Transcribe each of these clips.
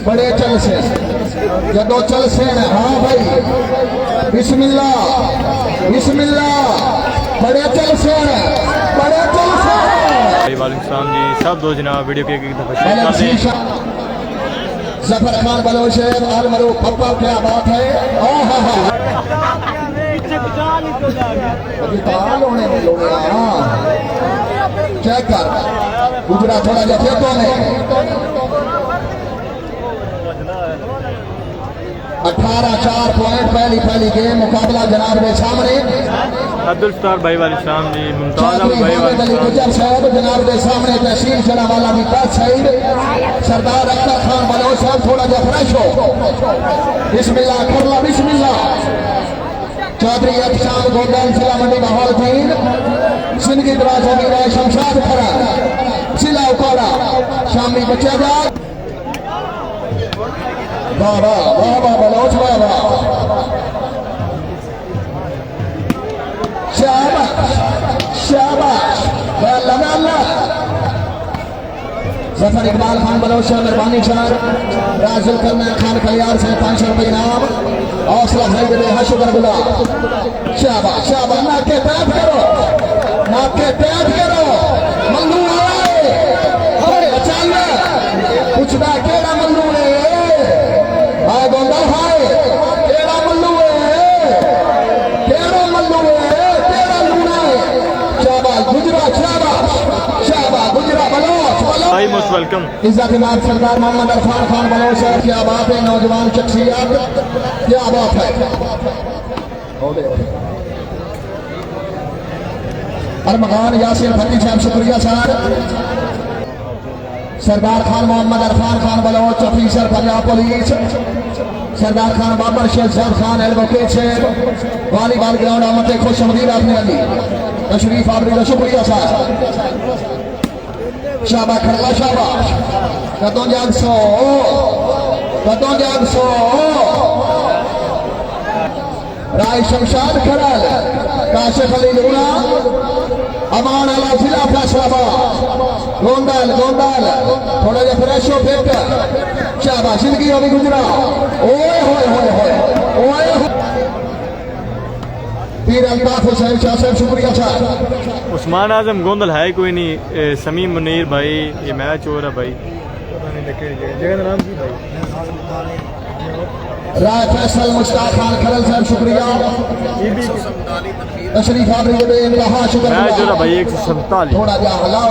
बड़े चलसे जदों चलसे हाँ भाई बिस्मिल्लाह बड़े चलसे वालेकुम जी सब दो जनाब वीडियो के एक दफा शेयर कर दें। जफर खान बलोच आल मरू पप्पा क्या बात है। चेक कर गुजरा थोड़ा जैसे तो ने 18-4 पॉइंट पहली गेम मुकाबला जनाब के सामने अब्दुल सत्तार भाई वालेकुम जी मुमताज भाई गुजर साहब जनाब के सामने तहसील जलावाला की बैक साइड सरदार अख्तर खान बलोच साहब थोड़ा जा फ्रेश हो। बिस्मिल्लाह करला बिस्मिल्लाह चौधरी अफशान गोंडल जिला मंडी माहौल तीन जिंदगी दराज होगी राय शमशाद खरा जिला उकाड़ा शामी बच्चा जा वाह बलोच वाह शाबाश जफर इकबाल खान बलोच मेहरबानी चार राजुल करना खान खलियार से 500 रुपये इनाम हौसला है दे हाँ शुक्र गुला शाबाश ना के तैयार करो मल्लू आए चल पूछदा केड़ा मल्लू ने हाय गोंदा हाय केड़ा मल्लू केड़ा लूना शाबाश गुजरा शाबाश गुजरा बलोच भाई मोस्ट वेलकम। इज्जत इमाम सरदार मोहम्मद इरफान खान बलोच साहब क्या बात है नौजवान शख्सियत क्या बात है। अरमगान यासिर फती साहब शुक्रिया साहब। सरदार खान मोहम्मद इरफान खान बलोच ऑफिसर पंजाब पुलिस सरदार खान बाबर शेख साहब खान एडवोकेट साहब वॉलीबॉल ग्राउंड आमद खुश आमदीद आपने अली तशरीफ आवरी का शुक्रिया साहब। शाबाश खरला शाबाश कदों जाग सो राय शमशाद खरल काशिफ अली लूना अमान अला जिला फैसलाबाद गोंदल थोड़ा जा फ्रेश हो फिट शाबाश जिंदगी होगी गुजरा ओए होए पीर अल्ताफ हुसैन शाह साहब शुक्रिया साहब। उस्मान आजम गोंदल है कोई नहीं समीम मुनीर भाई ये मैच हो रहा भाई जगह का नाम की भाई राय फैसल मुश्ताक खान खरल साहब शुक्रिया तशरीफ आवरी इंतहा शुक्र मैच हो रहा भाई 147 थोड़ा जा हलाओ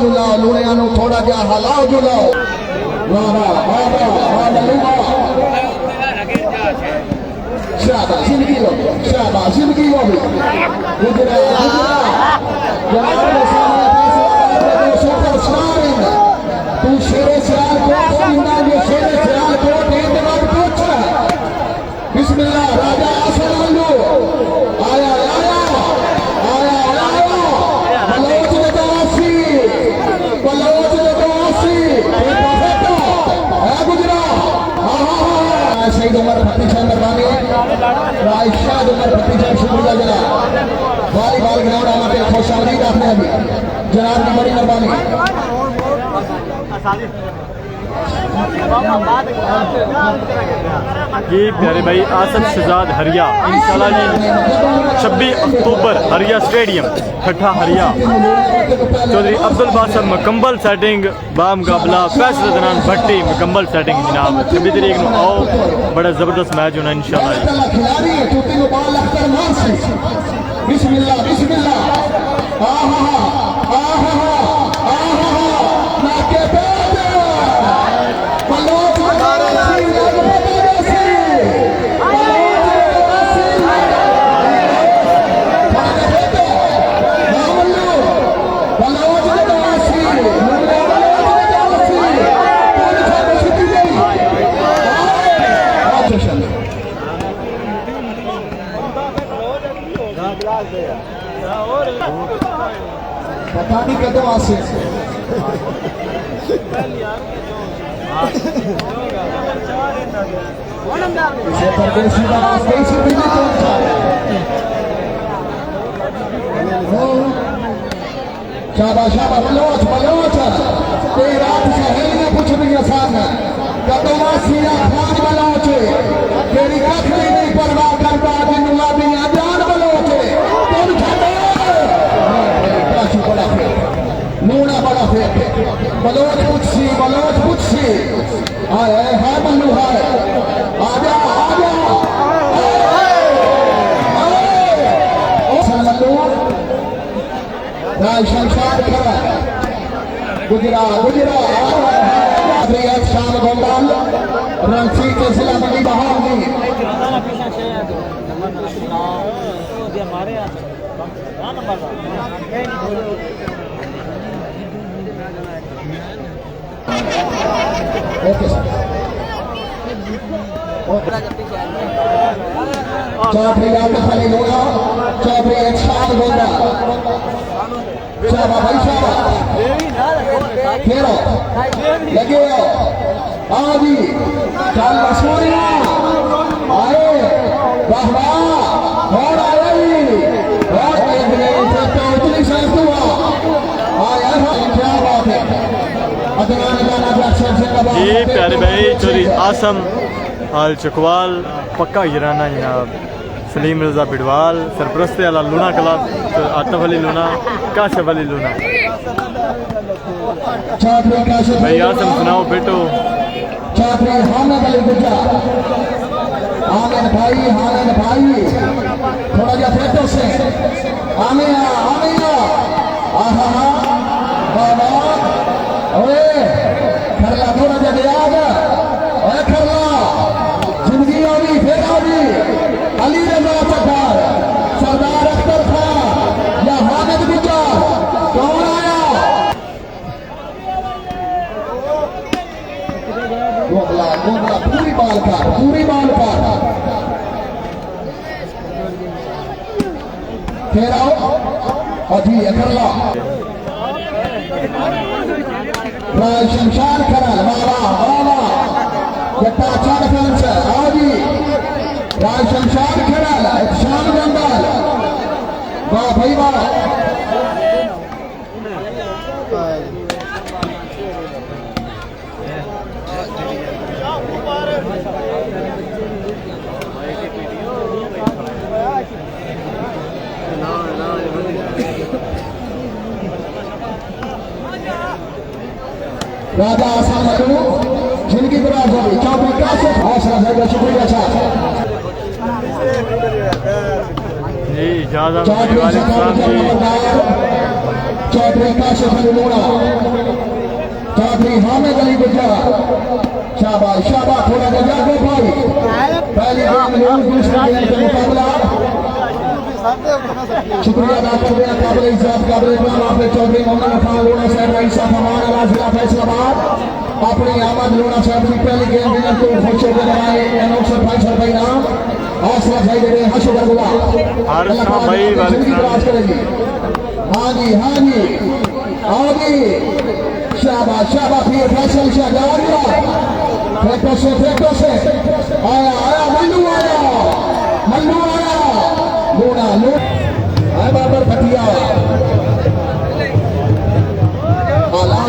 जुलाओ लूणिया नु थोड़ा जा हलाओ जुलाओ शाबाश जिंदगी हो गई गुजरा तू शेरे सियाल को पूछ बिस्मिल्लाह राजा आसन मल्लू आया बलोच ने तो गुजरा शहीद उमर फती साहब मेहरबानी रायशाद उमर फती साहब शुक्रिया जनाब वॉलीबॉल ग्राउंड आमद खुश आमदीद आपने अभी जनाब की बड़ी मेहरबानी। ये प्यारे भाई आसफ शहजाद हरिया इंशाल्लाह जी 26 अक्टूबर हरिया स्टेडियम ठट्ठा हरिया चौधरी अब्दुल बासर मुकम्मल सेटिंग बामुकाबला फैसल दनान भट्टी मुकम्मल सेटिंग जनाब 26 तारीख को आओ बड़ा जबरदस्त मैच होना इंशाल्लाह। पता नहीं कदों आसे शाबाश शाबाश बलोच बलोच तेरा सहेली ने कुछ भी आसान है कदमा सिया खान बलोच तेरी कख नहीं परवाह करता जिन्ना भी जान बलोच तुम छड़े बड़ा फेर लूना बड़ा फेर बलोच पुछसी आए है मल्लू है आजा आजा राय शमशाद खड़ा गुजरा शाम गोपाल रणसी के जिला मंडी बहाली चौधरी आतिफ अली लोना चौधरी शाम गोपाल शाबा भाई शाबा खेलो लगे आजी चल सोनिया आए वाह वाह और आए और तो इतनी शांत हुआ आया क्या बात है अदनान गाना जैक्सन से का ये प्यारे भाई चौधरी आसम आल चकवाल पक्का गिराना यहाँ सलीम रजा बिडवाल सरप्रस्त अला लूना क्लब तो आतफ अली लूना काशिफ अली लूना भाई आसम सुनाओ बेटो चौधरी हामिद अली गुज्जा हामिद भाई थोड़ा जा फेटो से आमिया आहा बाबा ओए खरला थोड़ा जा याद ओए खरला जिंदगी होगी फिर होगी अली रजा चकार सरदार अख्तर खान या हामिद गुज्जा कौन आया गोबला पूरी बाल का फिर आओ अजी अकरला राय शमशान खरल वाला जट्टा अच्छा डिफेंस आओ जी राय शमशान खरल शाम जंगल वाह भाई वाह राजा आसान मधु जिनकी दराज होगी चौधरी काशिफ हौसला है शुक्रिया जी इजाजत चौधरी काशिफ अली लोना चौधरी हामिद अली गुज्जा शाबाश थोड़ा गजा को भाई पहली गेम दूसरी गेम का मुकाबला शुक्रिया अदा करते हैं काबिल इज्जत काबिल इकराम आपने चौधरी मोहम्मद अफान लोना साहब रईस फमान अला जिला फैसलाबाद अपनी आमद लोना साहब की पहली गेम विनर को खुश होकर लगाए अनोखर भाई सर भाई नाम हौसला भाई दे रहे हैं शुक्र गुलाब भाई जिंदगी दराज करेगी हाँ जी आओ जी शाबाश फिर फैसल शाहजाद फेंको से आया मल्लू आया लूना आए बाबर फटिया आला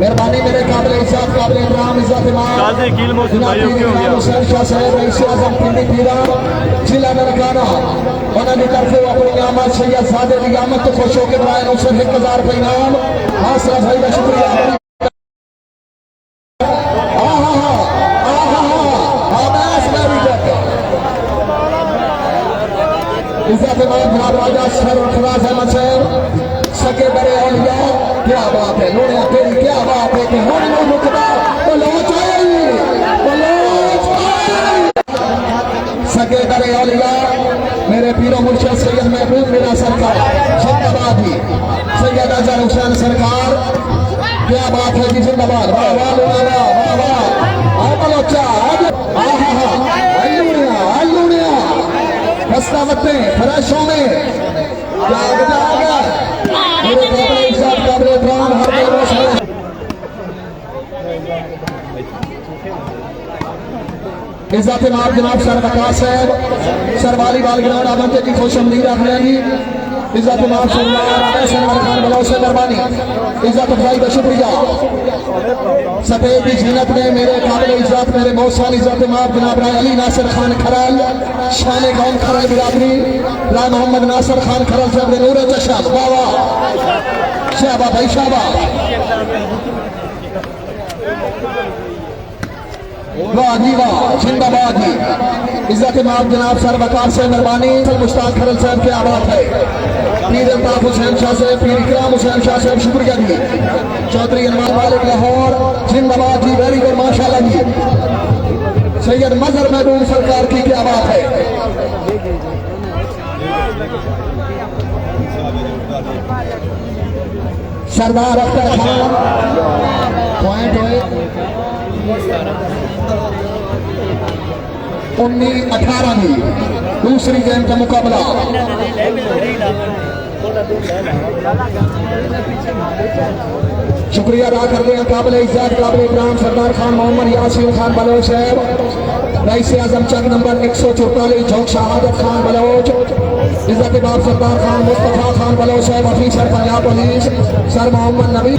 मेहरबानी मेरे काबिल इज्जत काबिल इकराम इज्जत काजी कील मौसम भाइयों क्यों गया हुसैन शाह साहब रईस आजम पिंडी पीरा जिला ननकाना उन्होंने तरफ अपनी आमद सैयद सादे की आमद तो खुश होकर बनाए 1000 रुपये इनाम हौसला भाई का शुक्रिया इज्जत राजा सर खराज अहमद साहब सके बड़े औलिया क्या बात है लोड़िया तेरी क्या बात है कि हम लोग मुकदा सके बड़े औलिया मेरे पीरो मुर्शिद सैयद महबूब मेरा सरकार जिंदाबादी सैयद अजहर हुसैन सरकार क्या बात है कि जिंदाबाद वाह हस्तावतें फराशों में मेरे काबिल इज्जत काबिल इकराम हर इज्जत माफ जनाब सर वकास साहब सर वालीबाल ग्राउंड आमंत्रित की खुश आमदीद रख लेंगी। इज्जत माफ सरदार खान बलौर से मेहरबानी इज्जत अफजाई का शुक्रिया। सफेद की जीनत में मेरे काबिल इज्जत मेरे मौसान इज्जत माफ जनाब राय अली नासिर खान खरल शान कौम खरल बिरादरी राय मोहम्मद नासिर खान खरल साहब नूर चशम बाबा शाबा भाई शाबा वाह जी वाह जिंदाबाद जी। इज्जत माफ जनाब सर वकार से मेहरबानी मुश्ताक खरल साहब के आवाज है। पीर अल्ताफ हुसैन शाह साहब पीर इकराम हुसैन शाह साहब शुक्रिया जी। चौधरी अनवार मालिक लाहौर जिंदाबाद जी वेरी गुड माशाल्लाह जी। सैयद मजहर महबूब सरकार की क्या बात है। सरदार अख्तर खान पॉइंट हुए 19-18 की दूसरी गेम का मुकाबला। शुक्रिया अदा करते हैं काबिल इज्जत काबिल इकराम सरदार खान मोहम्मद यासीन खान बलोच साहब रईस आजम चक नंबर 144 झोंक शहादत खान बलोच इज्जत बाब सरदार खान मुस्तफा खान बलोच साहब officer Punjab police sir Mohammad नबी।